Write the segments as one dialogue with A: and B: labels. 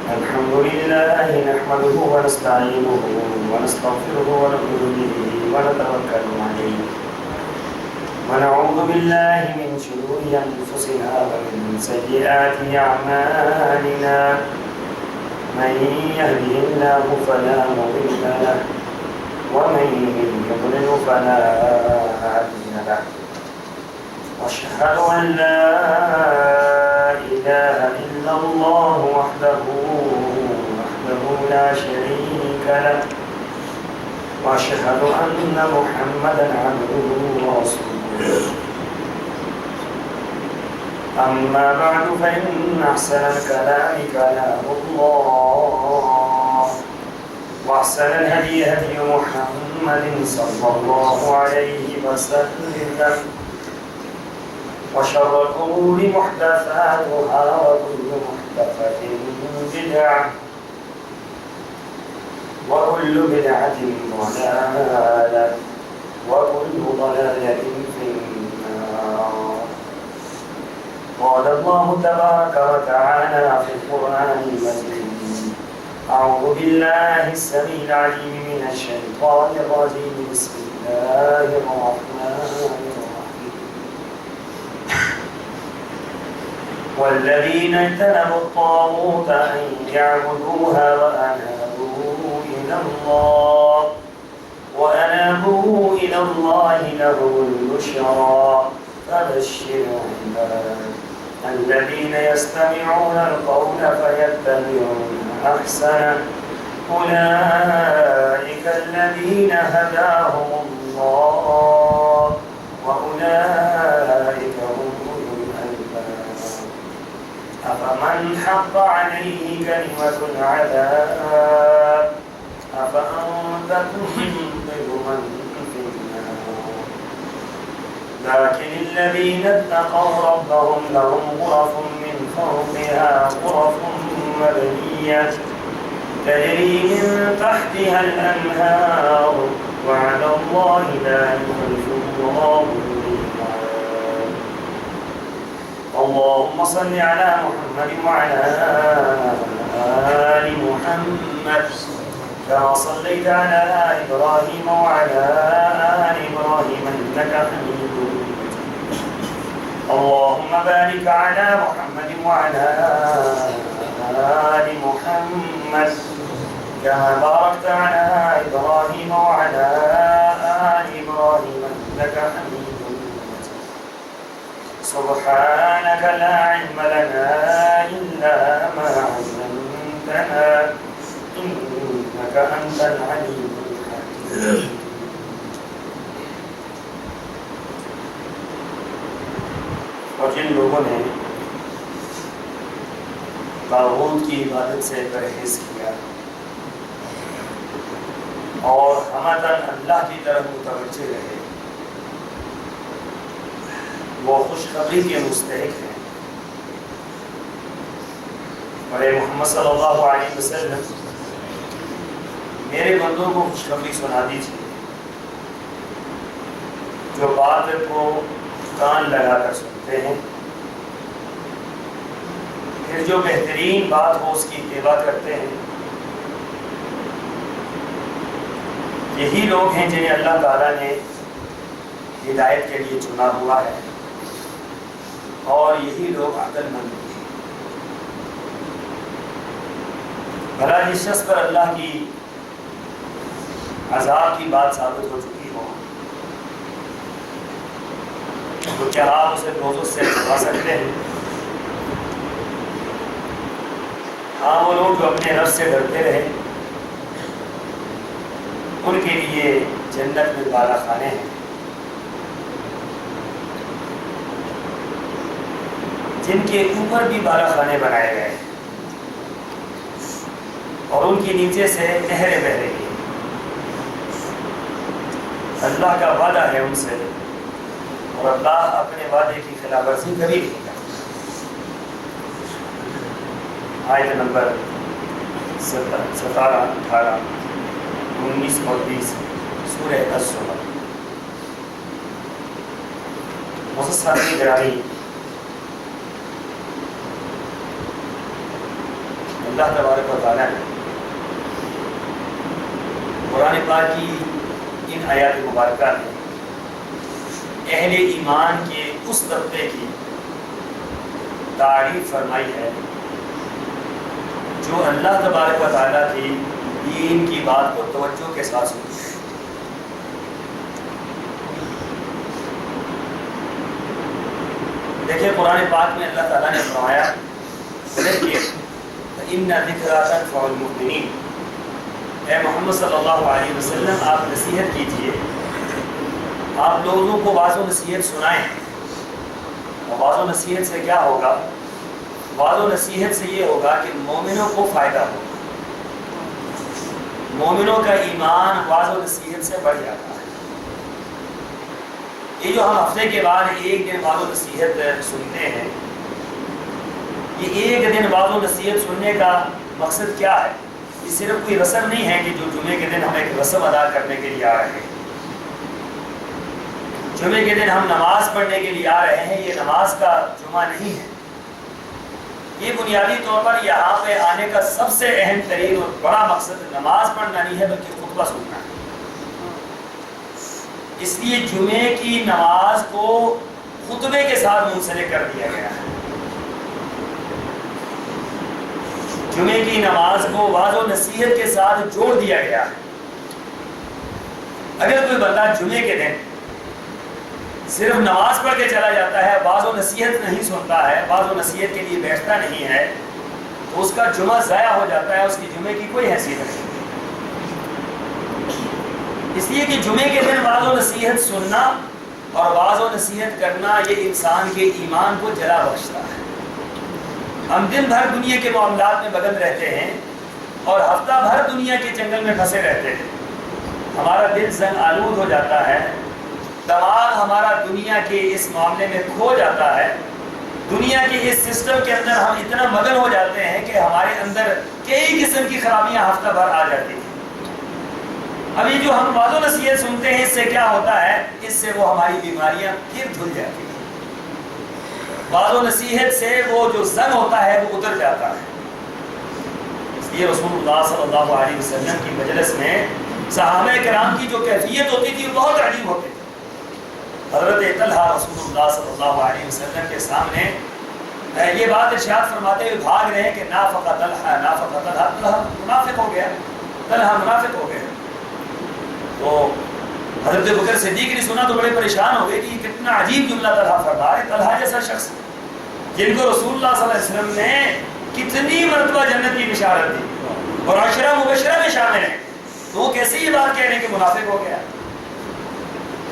A: الحمد لله نحمده ونستعينه ونستغفره ونؤمن به ونتوكل عليه ونعوذ بالله من شرور أنفسنا ومن سيئات أعمالنا من يهده الله فلا مضل له ومن يضلل فلا هادي له وأشهد أن لا إله إلا الله وحده لا شريك له وأشهد أن محمدا عبده ورسوله أما بعد فإن أحسن الكلام كلام الله وأحسن الهدي هدي محمد صلى الله عليه وسلم وشر الأمور محدثاتها وكل محدثة بدعة وكل بدعة ضلالة وكل ضلالة في النار. قال الله تبارك وتعالى في القرآن المجيد: أعوذ بالله السميع العليم من الشيطان الرجيم. بسم الله الرحمن الرحيم. والذين اجتنبوا الطاغوت أن يعبدوها وأنابوا إلى الله لهم البشرى فبشر عباد الذين يستمعون القول فيتبعون أحسنه أولئك الذين هداهم الله وأولئك هم أولو الألباب. أفمن حق عليه كلمة العذاب أفأنت تنقذ من في النار. لكن الذين اتقوا ربهم لهم غرف من فوقها غرف مبنية تجري من تحتها الأنهار وعلى الله لا يخلف الله الميعاد. اللهم صل على محمد وعلى آل محمد كما صليت على إبراهيم وعلى آل إبراهيم إنك حميد مجيد. اللهم بارك على محمد وعلى آل محمد كما باركت على إبراهيم وعلى آل إبراهيم إنك حميد مجيد. سبحانك لا علم لنا إلا ما علمتنا إنك أنت العليم الحكيم. اور جن لوگوں نے طاغوت کی عبادت سے پرہیز کیا اور ہمدن اللہ کی طرف متوجہ رہے وہ خوشخبری کے مستحق ہیں. اور اے محمد صلی اللہ علیہ وسلم میرے بندوں کو خوشخبری سنا دیجیے جو بات کو کان لگا کر سنتے ہیں پھر جو بہترین بات ہو اس کی اتباع کرتے ہیں. یہی لوگ ہیں جنہیں اللہ تعالیٰ نے ہدایت کے لیے چنا ہوا ہے اور یہی لوگ عقل مند ہیں. بھلا جس شخص پر اللہ کی عذاب کی بات ثابت ہو چکی ہو تو کیا آپ اسے دوزخ سے بچا سکتے ہیں؟ ہاں وہ لوگ جو اپنے رب سے ڈرتے رہے ان کے لیے جنت میں بالا خانے ہیں جن کے اوپر بھی بالا خانے بنائے گئے اور ان کے نیچے سے نہریں بہ رہی ہیں. اللہ کا وعدہ ہے ان سے اور اللہ اپنے وعدے کی خلاف ورزی کبھی نہیں کرتا. آیت نمبر 17, 18, 19 اور 20 سورہ الزمر. مسلسل گرامی اللہ تبارک و تعالیٰ نے قرآن پاک کی ان آیات مبارکہ میں اہل ایمان کے اس طبقے کی تعریف فرمائی ہے جو اللہ تبارک و تعالیٰ کی دین کی بات کو توجہ کے ساتھ سنتے ہیں۔ دیکھیں قرآن پاک میں اللہ تعالیٰ نے فرمایا إِنَّ ذِكْرَىٰ تَنفَعُ الْمُؤْمِنِينَ، اے محمد صلی اللہ علیہ وسلم آپ نصیحت کیجئے، آپ لوگوں کو واعظ و نصیحت سنائیں۔ اور واعظ و نصیحت سے کیا ہوگا؟ واعظ و نصیحت سے یہ ہوگا کہ مومنوں کو فائدہ ہوگا، مومنوں کا ایمان واعظ و نصیحت سے بڑھ جاتا ہے۔ یہ جو ہم ہفتے کے بعد ایک دن واعظ و نصیحت سنتے ہیں، یہ ایک دن واعظ و نصیحت سننے کا مقصد کیا ہے؟ یہ صرف کوئی رسم نہیں ہے کہ جو جمعے کے دن ہم ایک رسم ادا کرنے کے لیے آ رہے ہیں، جمعے کے دن ہم نماز پڑھنے کے لیے آ رہے ہیں، یہ نماز کا جمعہ نہیں ہے۔ یہ بنیادی طور پر یہاں پہ آنے کا سب سے اہم ترین اور بڑا مقصد نماز پڑھنا نہیں ہے بلکہ خطبہ سننا ہے۔ اس لیے جمعے کی نماز کو خطبے کے ساتھ منسلک کر دیا گیا ہے، جمعے کی نماز کو واعظ و نصیحت کے ساتھ جوڑ دیا گیا ہے۔ اگر کوئی بندہ جمعے کے دن صرف نماز پڑھ کے چلا جاتا ہے، واعظ و نصیحت نہیں سنتا ہے، واعظ و نصیحت کے لیے بیٹھتا نہیں ہے، تو اس کا جمعہ ضائع ہو جاتا ہے، اس کی جمعے کی کوئی حیثیت نہیں۔ اس لیے کہ جمعے کے دن واعظ و نصیحت سننا اور واعظ و نصیحت کرنا یہ انسان کے ایمان کو جلا بخشتا ہے۔ ہم دن بھر دنیا کے معاملات میں مگن رہتے ہیں اور ہفتہ بھر دنیا کے جنگل میں پھنسے رہتے ہیں، ہمارا دل زنگ آلود ہو جاتا ہے، دماغ ہمارا دنیا کے اس معاملے میں کھو جاتا ہے، دنیا کے اس سسٹم کے اندر ہم اتنا مگن ہو جاتے ہیں کہ ہمارے اندر کئی قسم کی خرابیاں ہفتہ بھر آ جاتی ہیں۔ اب یہ جو ہم واعظ و نصیحت سنتے ہیں، اس سے کیا ہوتا ہے؟ اس سے وہ ہماری بیماریاں پھر دھل جاتی ہیں، واعظ و نصیحت سے وہ جو زنگ ہوتا ہے وہ اتر جاتا ہے۔ اس لیے رسول اللہ صلی اللہ علیہ وسلم کی مجلس میں صحابہ کرام کی جو کیفیت ہوتی تھی وہ بہت عجیب ہوتی تھی۔ حضرت طلحہ رسول اللہ صلی اللہ علیہ وسلم کے سامنے یہ بات ارشاد فرماتے ہوئے بھاگ رہے ہیں کہ نافق طلحہ، نافق طلحہ، طلحہ منافق ہو گیا، طلحہ منافق ہو گیا۔ تو حضرت بکر صدیق نے سنا تو بڑے پریشان ہو گئے کہ یہ کتنا عجیب جملہ طلحہ فرما ہے۔ طلحہ جیسا شخص جن کو رسول اللہ صلی اللہ علیہ وسلم نے کتنی مرتبہ جنت کی بشارت دی اور عشرہ مبشرہ میں شامل ہیں، تو وہ کیسے یہ بات کہہ رہے ہیں کہ منافق ہو گیا؟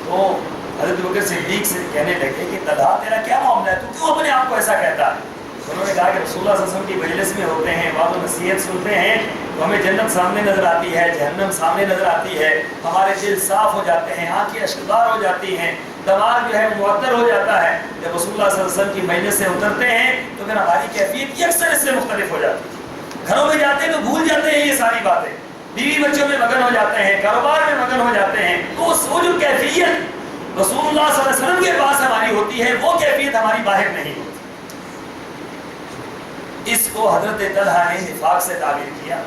A: تو حضرت بکر صدیق سے کہنے لگے کہ طلحہ تیرا کیا معاملہ ہے، تو کیوں اپنے آپ کو ایسا کہتا ہے؟ انہوں نے کہا کہ رسول اللہ صلی اللہ علیہ وسلم کی مجلس میں ہوتے ہیں، واعظ و نصیحت سنتے ہیں تو ہمیں جنت سامنے نظر آتی ہے، جہنم سامنے نظر آتی ہے، ہمارے دل صاف ہو جاتے ہیں، آنکھیں اشکبار ہو جاتی ہیں، دماغ جو ہے معطر ہو جاتا ہے۔ جب رسول اللہ صلی اللہ علیہ وسلم کی مجلس سے اترتے ہیں تو پھر ہماری کیفیت اکثر اس سے مختلف ہو جاتی ہے۔ گھروں میں جاتے ہیں تو بھول جاتے ہیں یہ ساری باتیں، بیوی بچوں میں مگن ہو جاتے ہیں، کاروبار میں مگن ہو جاتے ہیں، تو وہ جو کیفیت رسول اللہ صلی اللہ علیہ وسلم کے پاس ہماری ہوتی ہے وہ کیفیت ہماری باہر نہیں ہوتی۔ اس کو حضرت طلحہ نے نفاق سے تعبیر کیا۔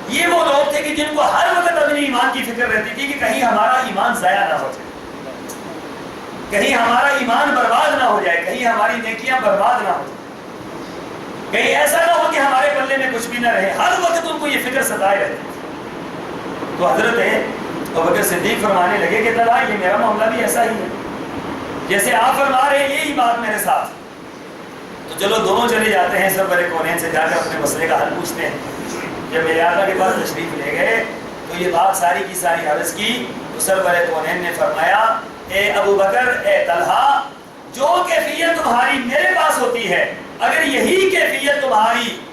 A: یہ وہ لوگ تھے کہ جن کو ہر وقت اپنے ایمان کی فکر رہتی تھی کہ کہیں ہمارا ایمان ضائع نہ ہو جائے، کہیں ہمارا ایمان برباد نہ ہو جائے، کہیں ہماری نیکیاں برباد نہ ہو جائے، کہیں ایسا نہ ہو کہ ہمارے پلے میں کچھ بھی نہ رہے، ہر وقت ان کو یہ فکر ستائے رہتی تھی۔ تو حضرت ابوبکر صدیق فرمانے لگے کہ طلحہ یہ میرا معاملہ بھی ایسا ہی ہے، جیسے آپ فرما رہے ہیں یہی بات میرے ساتھ۔ تو چلو دونوں چلے جاتے ہیں سرور کونین سے جا کر اپنے مسئلے کا حل پوچھتے ہیں۔ جب میرے آقا کے پاس تشریف لے گئے تو یہ بات ساری کی ساری عرض کی تو سرور کونین نے فرمایا اے ابو بکر، اے طلحہ، جو کیفیت تمہاری میرے پاس ہوتی ہے اگر یہی کیفیت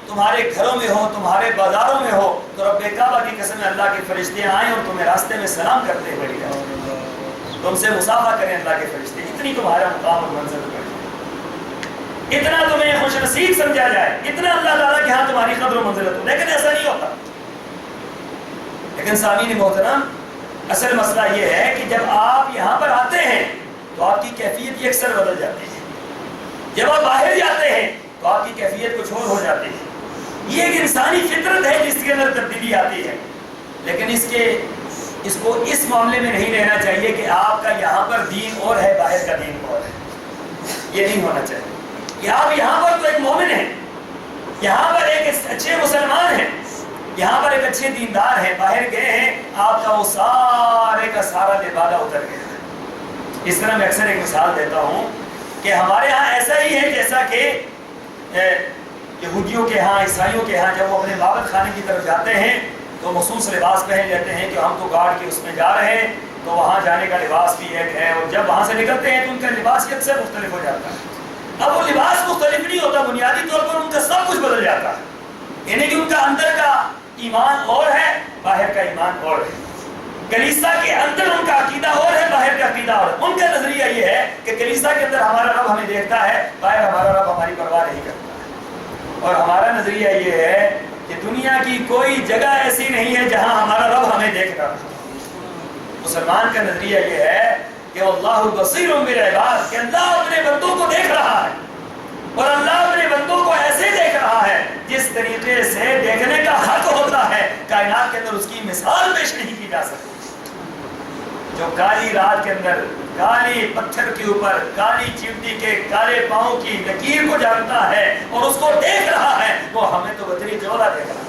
A: تمہارے گھروں میں ہو، تمہارے بازاروں میں ہو تو رب کعبہ کی قسم اللہ کے فرشتے آئیں اور تمہیں راستے میں سلام کرتے ہوئے جائیں، تم سے مصافحہ کریں اللہ کے فرشتے، اتنی تمہارا مقام اور منزل ہے، اتنا تمہیں خوش نصیب سمجھا جائے، اتنا اللہ تعالیٰ کے ہاں تمہاری قدر و منزلت ہو، لیکن ایسا نہیں ہوتا۔ لیکن سامعین محترم، اصل مسئلہ یہ ہے کہ جب آپ یہاں پر آتے ہیں تو آپ کی کیفیت اکثر بدل جاتی ہے، جب آپ باہر جاتے ہیں تو آپ کی کیفیت کچھ اور ہو جاتی ہے۔ یہ ایک انسانی فطرت ہے جس کے اندر تبدیلی آتی ہے، لیکن اس کو اس معاملے میں نہیں رہنا چاہیے کہ آپ کا یہاں پر دین اور ہے، باہر کا دین اور ہے. یہ نہیں ہونا چاہیے کہ آپ یہاں پر تو ایک مومن ہیں، یہاں پر ایک اچھے مسلمان ہیں، یہاں پر ایک اچھے دیندار ہیں، باہر گئے ہیں آپ کا وہ سارے کا سارا لبادہ اتر گیا ہے. اس طرح میں اکثر ایک مثال دیتا ہوں کہ ہمارے ہاں ایسا ہی ہے جیسا کہ یہودیوں کے ہاں، عیسائیوں کے ہاں جب وہ اپنے عبادت خانے کی طرف جاتے ہیں تو مخصوص لباس پہن لیتے ہیں کہ ہم تو گارڈ کے اس میں جا رہے ہیں، تو وہاں جانے کا لباس بھی ایک ہے، اور جب وہاں سے نکلتے ہیں تو ان کا لباس ہی اکثر مختلف ہو جاتا ہے. اب وہ لباس مختلف نہیں ہوتا، بنیادی طور پر ان کا سب کچھ بدل جاتا ہے، یعنی کہ ان کا اندر کا ایمان اور ہے، باہر کا ایمان اور ہے. کلیسا کے اندر ان کا عقیدہ اور ہے، باہر کا عقیدہ اور ہے. ان کا نظریہ یہ ہے کہ کلیسا کے اندر ہمارا رب ہمیں دیکھتا ہے، باہر ہمارا رب ہماری پرواہ نہیں کرتا ہے. اور ہمارا نظریہ یہ ہے کہ دنیا کی کوئی جگہ ایسی نہیں ہے جہاں ہمارا رب ہمیں دیکھ رہا ہے. مسلمان کا نظریہ یہ ہے کہ اللہ بصیر بالعباد، کہ اللہ اپنے بندوں کو دیکھ رہا ہے، اور اللہ اپنے بندوں کو ایسے دیکھ رہا ہے جس طریقے سے دیکھنے کا حق ہوتا ہے. کائنات کے اندر اس کی مثال پیش نہیں کی جا سکتی. جو کالی رات کے اندر کالی پتھر کے اوپر کالی چیونٹی کے کالے پاؤں کی لکیر کو جانتا ہے اور اس کو دیکھ رہا ہے، وہ ہمیں تو بطری جولا دیکھ رہا ہے.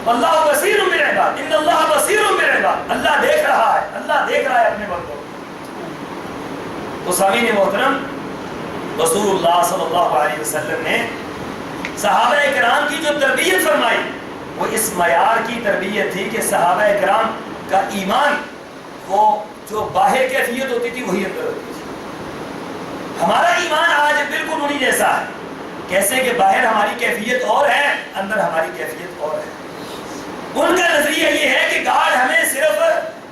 A: اللہ بصیر بالعباد، ان اللہ بصیر بالعباد، اللہ دیکھ رہا ہے، اللہ دیکھ رہا ہے اپنے بندوں کو. تو سامعین محترم، رسول اللہ صلی اللہ علیہ وسلم نے صحابہ کرام کی جو تربیت فرمائی وہ اس معیار کی تربیت تھی کہ صحابہ کرام کا ایمان وہ جو باہر کیفیت ہوتی تھی وہی اندر ہوتی تھی. ہمارا ایمان آج بالکل انہی جیسا ہے، کیسے کہ باہر ہماری کیفیت اور ہے، اندر ہماری کیفیت اور ہے. ان کا نظریہ یہ ہے کہ گاڈ ہمیں صرف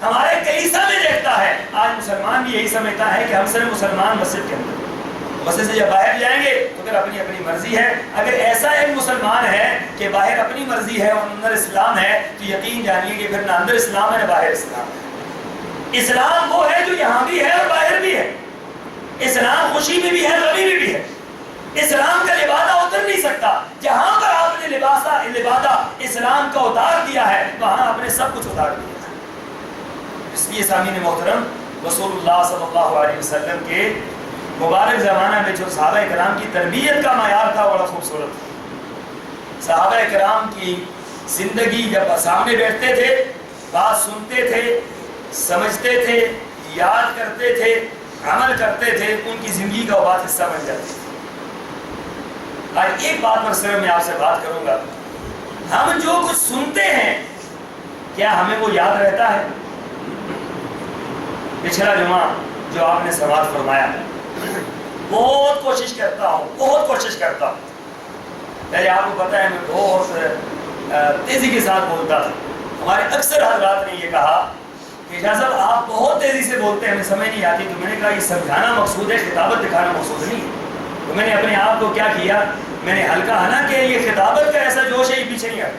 A: ہمارے کلیسا میں دیکھتا ہے. آج مسلمان بھی یہی سمجھتا ہے کہ ہم صرف مسلمان مسجد کے اندر، مسجد سے جب باہر جائیں گے تو پھر اپنی اپنی مرضی ہے. اگر ایسا ایک مسلمان ہے کہ باہر اپنی مرضی ہے اور اندر اسلام ہے تو یقین جانیے کہ پھر نہ اندر اسلام ہے نہ باہر اسلام ہے. اسلام وہ ہے جو یہاں بھی ہے اور باہر بھی ہے. اسلام خوشی میں بھی ہے، غمی میں بھی ہے. اسلام کا لبادہ اتر نہیں سکتا. جہاں پر آپ نے لبادہ اسلام کا اتار دیا ہے وہاں آپ نے سب کچھ اتار دیا ہے. اس لیے سامعین محترم، رسول اللہ صلی اللہ علیہ وسلم کے مبارک زمانہ میں جو صحابہ کرام کی تربیت کا معیار تھا بڑا خوبصورت تھا. صحابہ کرام کی زندگی جب سامنے بیٹھتے تھے، بات سنتے تھے، سمجھتے تھے، یاد کرتے تھے، عمل کرتے تھے، ان کی زندگی کا وہ بات حصہ بن جاتی تھی. آج ایک بات پر صرف میں آپ سے بات کروں گا، ہم جو کچھ سنتے ہیں کیا ہمیں وہ یاد رہتا ہے؟ پچھلا جمعہ جو آپ نے سماعت فرمایا، بہت کوشش کرتا ہوں. پہلے آپ کو پتہ ہے میں بہت تیزی کے ساتھ بولتا تھا. ہمارے اکثر حضرات نے یہ کہا کہ شاہ صاحب آپ بہت تیزی سے بولتے ہیں، ہمیں سمجھ نہیں آتی. تو میں نے کہا یہ سمجھانا مقصود ہے، خطابت دکھانا مقصود نہیں ہے. تو میں نے اپنے آپ کو کیا کیا، میں نے ہلکا ہنا کہ یہ خطابت کا ایسا جوش ہے یہ پیچھے نہیں آتا.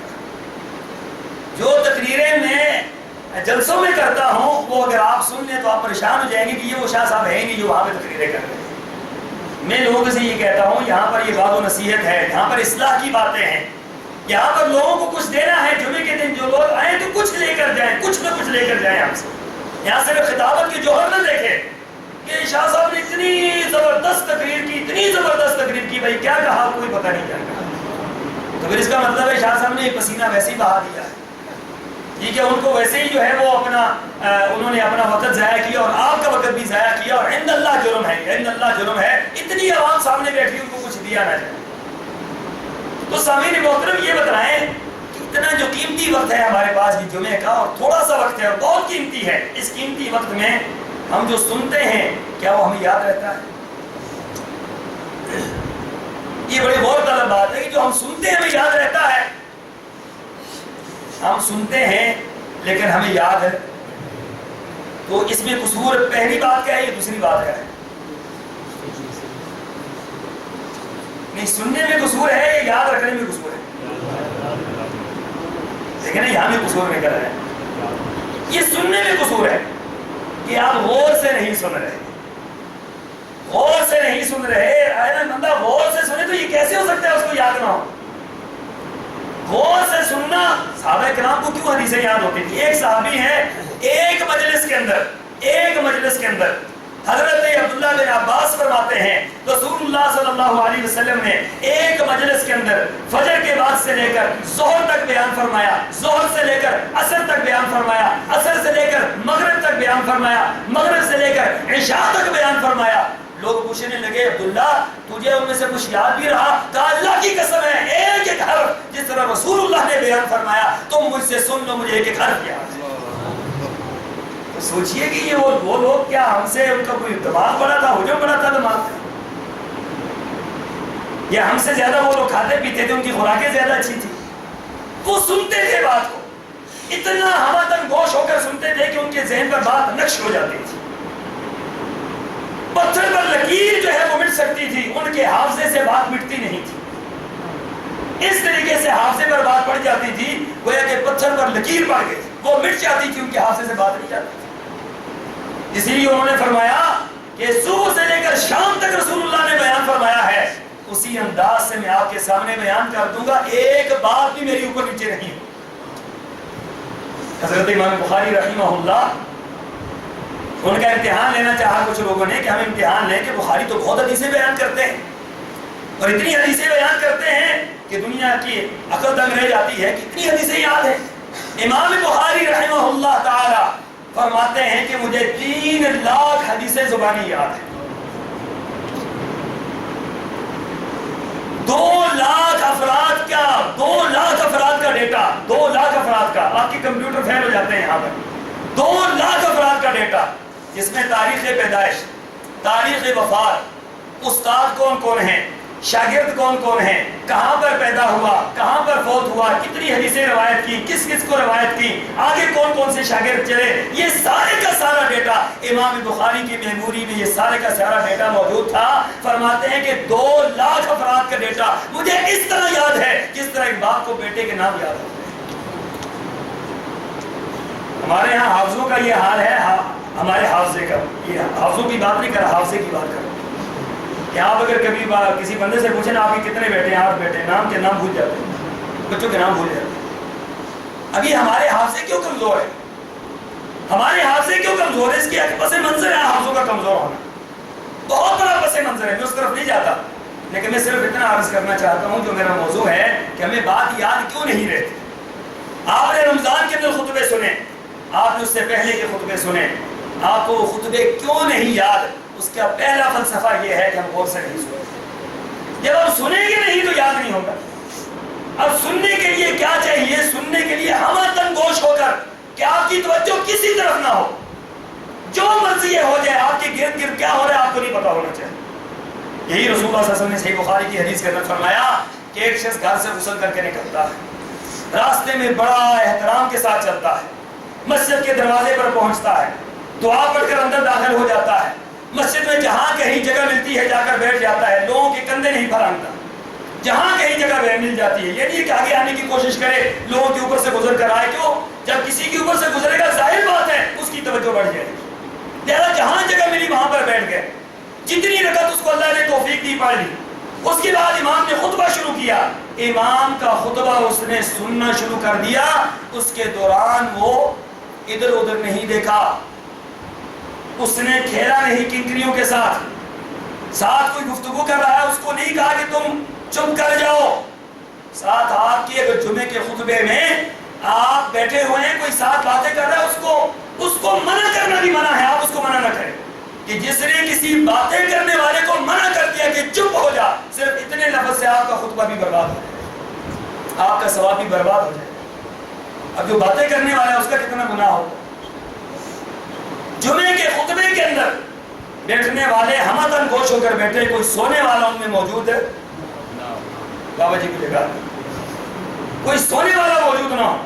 A: جو تقریریں میں جلسوں میں کرتا ہوں وہ اگر آپ سن لیں تو آپ پریشان ہو جائیں گے کہ یہ وہ شاہ صاحب ہیں نہیں جو وہاں پہ تقریریں کر رہے ہیں. میں لوگوں سے یہ کہتا ہوں یہاں پر یہ بات و نصیحت ہے، یہاں پر اصلاح کی باتیں ہیں، یہاں پر لوگوں کو کچھ دینا ہے. جمعے کے دن جو لوگ آئیں تو کچھ لے کر جائیں، کچھ نہ کچھ لے کر جائیں. ہم سے یہاں صرف خطابت کی جوہر نہ دیکھیں کہ شاہ صاحب نے اتنی زبردست تقریر کی، بھائی کیا کہا کوئی پتہ نہیں کیا کہا. تو پھر اس کا مطلب ہے شاہ صاحب نے پسینہ ویسے ہی بہا دیا ہے، ٹھیک ہے، ان کو ویسے ہی جو ہے وہ انہوں نے اپنا وقت ضائع کیا اور آپ کا وقت بھی ضائع کیا. اور عند اللہ جرم ہے، اتنی عوام سامنے بیٹھی ان کو کچھ دیا نہ جائے. تو سامعین محترم یہ بتائیں کہ اتنا جو قیمتی وقت ہے ہمارے پاس یہ جمعے کا، اور تھوڑا سا وقت ہے اور بہت قیمتی ہے، اس قیمتی وقت میں ہم جو سنتے ہیں کیا وہ ہمیں یاد رہتا ہے؟ یہ بڑی غور طلب بات ہے کہ جو ہم سنتے ہیں ہمیں یاد رہتا ہے. ہم سنتے ہیں لیکن ہمیں یاد ہے، تو اس میں قصور پہلی بات کیا ہے، یہ دوسری بات کیا ہے؟ نہیں، سننے میں قصور ہے یا یاد رکھنے میں قصور ہے؟ لیکن یہاں میں قصور نکل رہا ہے. یہ سننے میں قصور ہے کہ آپ غور سے نہیں سن رہے، غور سے نہیں سن رہے. بندہ غور سے سنے تو یہ کیسے ہو سکتا ہے اس کو یاد نہ ہو؟ غور سے سننا. صحابہ کرام کو کیوں حدیثیں یاد ہوتی تھی؟ ایک صحابی ہے، ایک مجلس کے اندر حضرت عبداللہ بن عباس فرماتے ہیں رسول اللہ صلی اللہ علیہ وسلم نے ایک مجلس کے اندر فجر کے بعد سے لے کر ظہر تک بیان فرمایا، ظہر سے لے کر عصر تک بیان فرمایا، عصر سے لے کر مغرب تک بیان فرمایا، مغرب سے لے کر عشاء تک بیان فرمایا. لوگ پوچھنے لگے عبداللہ تجھے ان میں سے کچھ یاد بھی رہا؟ کہا اللہ کی قسم ہے ایک ایک حرف جس طرح رسول اللہ نے بیان فرمایا تم مجھ سے سن لو، مجھے ایک ایک حرف یاد ہے. سوچئے کہ یہ وہ لوگ کیا ہم سے ان کا کوئی دماغ بڑا تھا، حجم بڑا تھا دماغ کا؟ یا ہم سے زیادہ وہ لوگ کھاتے پیتے تھے، ان کی خوراکیں زیادہ اچھی تھی؟ وہ سنتے تھے بات کو، اتنا ہمہ گوش ہو کر سنتے تھے کہ ان کے ذہن پر بات نقش ہو جاتی تھی. پتھر پر لکیر جو ہے وہ مٹ سکتی تھی، ان کے حافظے سے بات مٹتی نہیں تھی. اس طریقے سے حافظے پر بات پڑ جاتی تھی گویا کہ پتھر پر لکیر پڑ گئی، وہ مٹ جاتی تھی، ان کے حافظے سے بات نہیں جاتی تھی. اسی لیے انہوں نے فرمایا کہ صبح سے لے کر شام تک رسول اللہ نے بیان فرمایا ہے، اسی انداز سے میں آپ کے سامنے بیان کر دوں گا، ایک بات بھی میری اوپر نیچے نہیں. حضرت امام بخاری رحمہ اللہ ان کا امتحان لینا چاہا کچھ لوگوں نے کہ ہم امتحان لیں کہ بخاری تو بہت حدیثیں بیان کرتے ہیں اور اتنی حدیثیں بیان کرتے ہیں کہ دنیا کی عقل دنگ رہ جاتی ہے کہ اتنی حدیثیں یاد ہیں. امام بخاری رحمہ اللہ تعالی فرماتے ہیں کہ مجھے 3 لاکھ حدیثیں زبانی یاد ہیں. 2 لاکھ افراد کا ڈیٹا، 2 لاکھ افراد کا، آپ کے کمپیوٹر فیل ہو جاتے ہیں یہاں پر، 2 لاکھ افراد کا ڈیٹا جس میں تاریخ پیدائش، تاریخ وفات، استاد کون کون ہیں، شاگرد کون کون ہیں، کہاں پر پیدا ہوا، کہاں پر فوت ہوا، کتنی حدیثیں روایت کی، کس کس کو روایت کی، آگے کون کون سے شاگرد چلے، یہ سارے کا سارا ڈیٹا امام بخاری کی میموری میں یہ سارے کا سارا ڈیٹا موجود تھا. فرماتے ہیں کہ 2 لاکھ افراد کا ڈیٹا مجھے اس طرح یاد ہے جس طرح ایک باپ کو بیٹے کے نام یاد ہے. ہمارے یہاں حافظوں کا یہ حال ہے، ہمارے حافظے کا، یہ حافظوں کی بات نہیں کر رہا، حافظے کی بات کر رہا. کہ آپ اگر کبھی کسی بندے سے پوچھیں نا آپ کے کتنے بیٹے ہیں، 8 بیٹے، نام کے نام بھول جاتے ہیں، بچوں کے نام بھول جاتے ہیں. ابھی ہمارے حافظے کیوں کمزور ہے؟ ہمارے حافظے کیوں کمزور ہے؟ اس کی پس منظر ہے حافظوں کا کمزور ہونا، بہت بڑا پس منظر ہے. میں اس طرف نہیں جاتا، لیکن میں صرف اتنا عرض کرنا چاہتا ہوں جو میرا موضوع ہے کہ ہمیں بات یاد کیوں نہیں رہتی. آپ نے رمضان کے اندر خطبے سنے، آپ نے اس سے پہلے کے خطبے سنے، آپ کو خطبے کیوں نہیں یاد؟ اس کا پہلا فلسفہ یہ ہے کہ ہم غور سے نہیں سنتے. جب ہم سنیں گے نہیں تو یاد نہیں ہوگا. اب سننے کے لیے کیا چاہیے؟ سننے کے لیے ہمہ گوش ہو کر کہ آپ کی توجہ کسی طرف نہ ہو، جو مرضی ہو جائے، آپ کے گرد گرد کیا ہو رہا ہے آپ کو نہیں پتا ہونا چاہیے. یہی رسول اللہ صلی اللہ علیہ وسلم نے صحیح بخاری کی حدیث کے اندر فرمایا کہ ایک شخص گھر سے غسل کر کے نکلتا ہے، راستے میں بڑا احترام کے ساتھ چلتا ہے، مسجد کے دروازے پر پہنچتا ہے، دعا پڑھ کر اندر داخل ہو جاتا ہے، مسجد میں جہاں کہیں جگہ ملتی ہے جا کر بیٹھ جاتا ہے، لوگوں کے کندھے نہیں پھرانتا، جہاں کہیں جگہ مل جاتی ہے. یہ نہیں کہ آگے آنے کی کوشش کرے، لوگوں کے اوپر سے گزر کر آئے. کیوں؟ جب کسی کے اوپر سے گزرے گا ظاہر بات ہے اس کی توجہ بڑھ جائے گی. لہٰذا جہاں جگہ ملی وہاں پر بیٹھ گئے، جتنی رکعت اس کو اللہ نے توفیق دی پڑھ لی. اس کے بعد امام نے خطبہ شروع کیا، امام کا خطبہ اس نے سننا شروع کر دیا. اس کے دوران وہ ادھر ادھر نہیں دیکھا، اس نے کھیلا نہیں کنکریوں کے ساتھ کوئی گفتگو کر رہا ہے اس کو نہیں کہا کہ تم چپ کر جاؤ. ساتھ آپ کی اگر جمعے کے خطبے میں آپ بیٹھے ہوئے ہیں، کوئی ساتھ باتیں کر رہا ہے، اس کو منع کرنا بھی منع ہے. آپ اس کو منع نہ کریں کہ جس نے کسی باتیں کرنے والے کو منع کر دیا کہ چپ ہو جا، صرف اتنے لفظ سے آپ کا خطبہ بھی برباد ہو جائے، آپ کا ثواب بھی برباد ہو جائے. اب جو باتیں کرنے والا ہے اس کا کتنا گناہ ہو. جمعے کے خطبے کے اندر بیٹھنے والے ہمہ گوش ہو کر بیٹھے، کوئی سونے والا ان میں موجود ہے؟ بابا جی کی جگہ کوئی سونے والا موجود نہ ہو.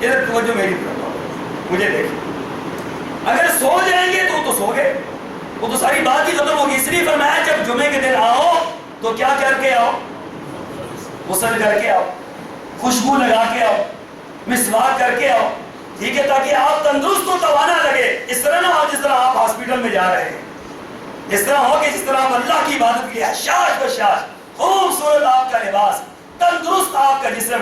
A: ادھر توجہ میری طرف، مجھے دیکھ، اگر سو جائیں گے تو سو گئے، وہ تو ساری بات ہی ختم ہوگی. اس لیے فرمایا جب جمعے کے دن آؤ تو کیا کر کے آؤ؟ غسل کر کے آؤ، خوشبو لگا کے آؤ، مسواک کر کے آؤ، ٹھیک ہے، تاکہ آپ تندرست و توانا لگے. اس طرح نہ ہو جس طرح آپ ہاسپٹل میں جا رہے ہیں، اس طرح ہو کہ جس طرح آپ اللہ کی عبادت کی حشاش بشاش، خوبصورت آپ کا لباس، تندرست آپ کا جسم،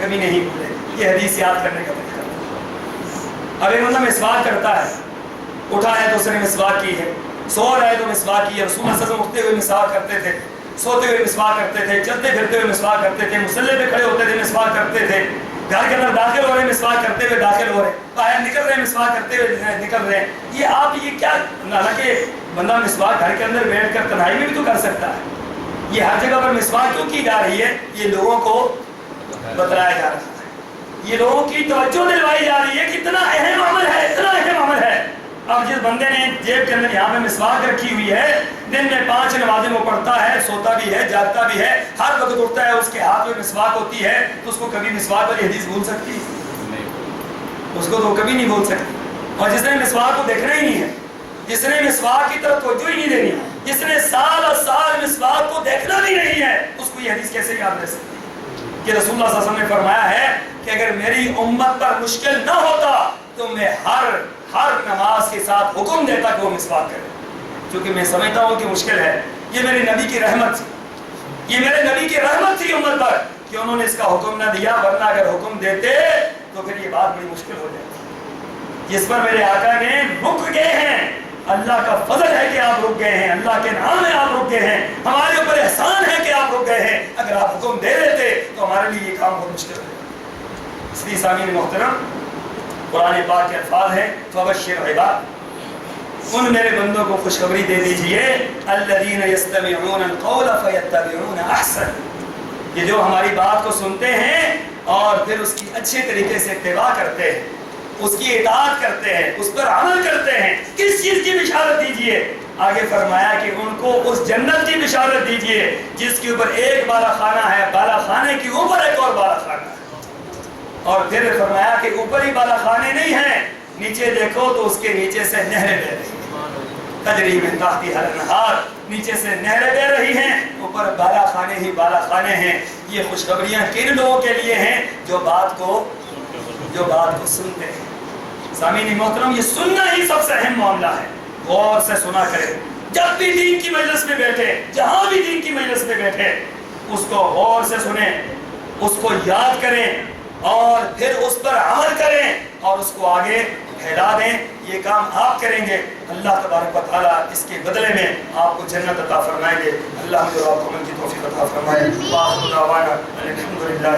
A: کبھی نہیں بھولے. یہ حدیث یاد کرنے کا طریقہ. اب ایک بندہ مسواک کرتا ہے, اٹھا ہے تو اس نے مسواک کی ہے, سو رہا ہے تو مسواک کی ہے. رسول اللہ صلی اللہ علیہ وسلم اٹھتے ہوئے مسواک کرتے تھے, سوتے ہوئے مسواک کرتے تھے, چلتے پھرتے ہوئے مسواک کرتے تھے, مصلی پہ کھڑے ہوتے تھے مسواک کرتے تھے, گھر کے اندر داخل ہو رہے ہیں مسواک کرتے ہوئے داخل ہو رہے ہیں, باہر نکل رہے ہیں مسواک کرتے ہوئے نکل رہے ہیں. یہ آپ یہ کیا, حالانکہ بندہ مسواک گھر کے اندر بیٹھ کر تنہائی میں بھی تو کر سکتا ہے. یہ ہر جگہ پر مسواک کیوں کی جا رہی ہے؟ یہ لوگوں کو بتلایا جا رہا ہے, یہ لوگوں کی توجہ دلوائی جا رہی ہے کہ اتنا اہم عمل ہے, اتنا اہم عمل ہے. اب جس بندے نے جیب کے اندر یہاں پہ مسواک رکھی ہوئی ہے, دن میں 5 نمازیں وہ پڑھتا ہے, سوتا بھی ہے, جاگتا بھی ہے, ہر وقت اٹھتا ہے, اس کے ہاتھ میں مسواک ہوتی ہے, تو اس کو کبھی مسواک والی حدیث بھول سکتی ہے؟ اس کو تو کبھی نہیں بھول سکتی. اور جس نے مسواک کو دیکھنا ہی نہیں ہے, جس نے مسواک کی طرف توجہ ہی نہیں دینی, جس نے سال اور سال مسواک کو دیکھنا بھی نہیں ہے, اس کو یہ حدیث کیسے یاد رہ سکتی ہے کہ رسول اللہ صلی اللہ علیہ وسلم نے فرمایا ہے کہ اگر میری امت پر مشکل نہ ہوتا تو میں ہر نماز کے ساتھ حکم دیتا کہ وہ مسواک کرے, کیونکہ میں سمجھتا ہوں کہ مشکل ہے. یہ میرے نبی کی رحمت تھی, یہ میرے نبی کی رحمت تھی امت پر کہ انہوں نے اس کا حکم نہ دیا, ورنہ اگر حکم دیتے تو پھر یہ بات بڑی مشکل ہو جاتی. جس پر میرے آقا نے رک گئے ہیں, اللہ کا فضل ہے کہ آپ رک گئے ہیں, اللہ کے نام میں آپ رک گئے ہیں, ہمارے اوپر احسان ہے کہ آپ رک گئے ہیں. اگر آپ حکم دے دیتے تو ہمارے لیے یہ کام بہت مشکل ہے. اس لیے سامعین محترم, قرآن پاک کے الفاظ ہیں فبشر عباد, ان میرے بندوں کو خوشخبری دے دیجئے, الذین یستمعون القول فیتبعون احسن, یہ جو ہماری بات کو سنتے ہیں اور پھر اس کی اچھے طریقے سے اتباع کرتے ہیں, اس کی اطاعت کرتے ہیں, اس پر عمل کرتے ہیں. کس چیز کی بشارت دیجئے؟ آگے فرمایا کہ ان کو اس جنت کی بشارت دیجئے جس کے اوپر ایک بالا خانہ ہے, بالا خانے کے اوپر ایک اور بالا خانہ ہے. اور پھر فرمایا کہ اوپر ہی بالا خانے نہیں ہیں, نیچے دیکھو تو اس کے نیچے سے نہریں بہ رہی ہیں, تجری من تحتہا الانہار, نیچے سے نہریں بہ رہی ہیں, اوپر بالا خانے ہی بالا خانے ہیں. یہ خوشخبریاں کن لوگوں کے لیے ہیں؟ جو بات کو سنتے ہیں. سامعین محترم, یہ سننا ہی سب سے اہم معاملہ ہے. غور سے سنا کریں, جب بھی دین کی مجلس میں بیٹھے, جہاں بھی دین کی مجلس میں بیٹھے, اس کو غور سے سنیں, اس کو یاد کریں اور پھر اس پر عمل کریں اور اس کو آگے پھیلا دیں. یہ کام آپ کریں گے, اللہ تبارک و تعالیٰ اس کے بدلے میں آپ کو جنت عطا فرمائیں گے. اللہ مجھے آپ کو عمل کی توفیق عطا فرمائے. وآخر دعوانا الحمدللہ.